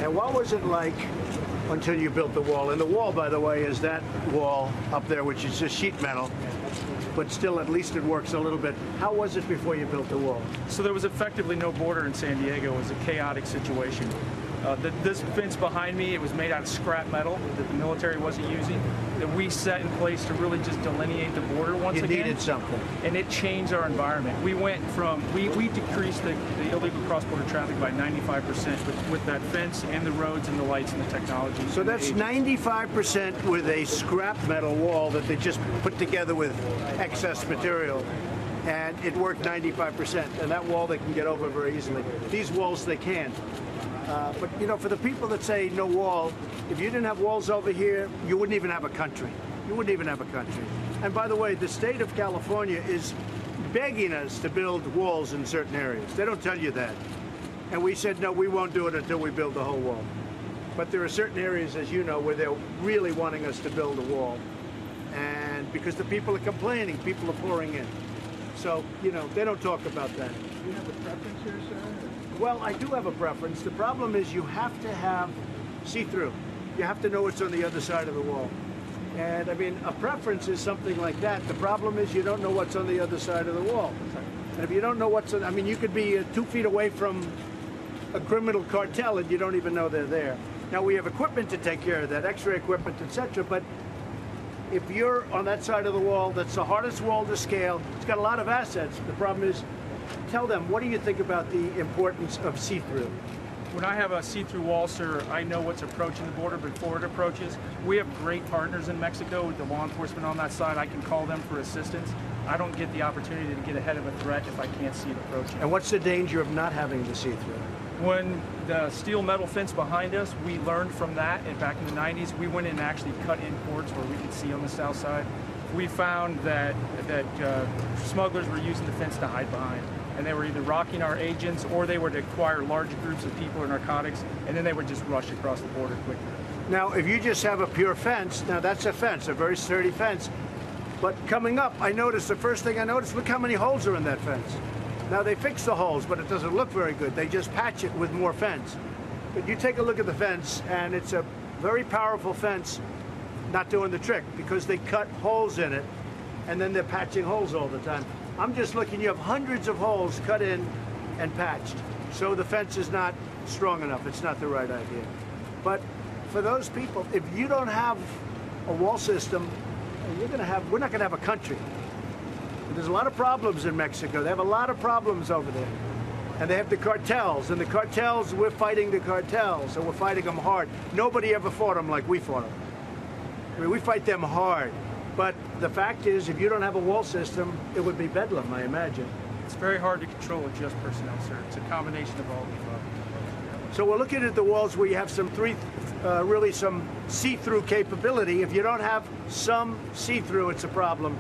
And what was it like until you built the wall? And the wall, by the way, is that wall up there, which is just sheet metal, but still at least it works a little bit. How was it before you built the wall? So there was effectively no border in San Diego. It was a chaotic situation. This fence behind me, it was made out of scrap metal that the military wasn't using, that we set in place to really just delineate the border once again. You needed something. And it changed our environment. We went from, we decreased the illegal cross-border traffic by 95% with that fence and the roads and the lights and the technology. So that's 95% with a scrap metal wall that they just put together with excess material. And it worked 95%. And that wall they can get over very easily. These walls they can't. But, you know, for the people that say no wall, if you didn't have walls over here, you wouldn't even have a country. You wouldn't even have a country. And by the way, the state of California is begging us to build walls in certain areas. They don't tell you that. And we said, no, we won't do it until we build the whole wall. But there are certain areas, as you know, where they're really wanting us to build a wall. And because the people are complaining, people are pouring in. So, you know, they don't talk about that. Do you have a preference here, sir? Well, I do have a preference. The problem is you have to have see-through. You have to know what's on the other side of the wall. And I mean, a preference is something like that. The problem is you don't know what's on the other side of the wall. And if you don't know what's on, I mean, you could be 2 feet away from a criminal cartel and you don't even know they're there. Now, we have equipment to take care of that, X-ray equipment, etc. But if you're on that side of the wall, that's the hardest wall to scale. It's got a lot of assets. The problem is, tell them, what do you think about the importance of see-through? When I have a see-through wall, sir, I know what's approaching the border before it approaches. We have great partners in Mexico with the law enforcement on that side. I can call them for assistance. I don't get the opportunity to get ahead of a threat if I can't see it approaching. And what's the danger of not having the see-through? When the steel metal fence behind us, we learned from that, and back in the 90s, we went in and actually cut in cords where we could see on the south side. We found that smugglers were using the fence to hide behind. And they were either rocking our agents or they would acquire large groups of people or narcotics, and then they would just rush across the border quickly. Now, if you just have a pure fence, now that's a fence, a very sturdy fence. But coming up, I noticed, the first thing I noticed, look how many holes are in that fence. Now, they fix the holes, but it doesn't look very good. They just patch it with more fence. But you take a look at the fence, and it's a very powerful fence, not doing the trick, because they cut holes in it, and then they're patching holes all the time. I'm just looking, you have hundreds of holes cut in and patched. So the fence is not strong enough. It's not the right idea. But for those people, if you don't have a wall system, we're not gonna have a country. There's a lot of problems in Mexico. They have a lot of problems over there. And they have the cartels, and the cartels, we're fighting the cartels, and we're fighting them hard. Nobody ever fought them like we fought them. I mean, we fight them hard. But the fact is, if you don't have a wall system, it would be bedlam, I imagine. It's very hard to control with just personnel, sir. It's a combination of all of the above. So we're looking at the walls where you have some really some see-through capability. If you don't have some see-through, it's a problem.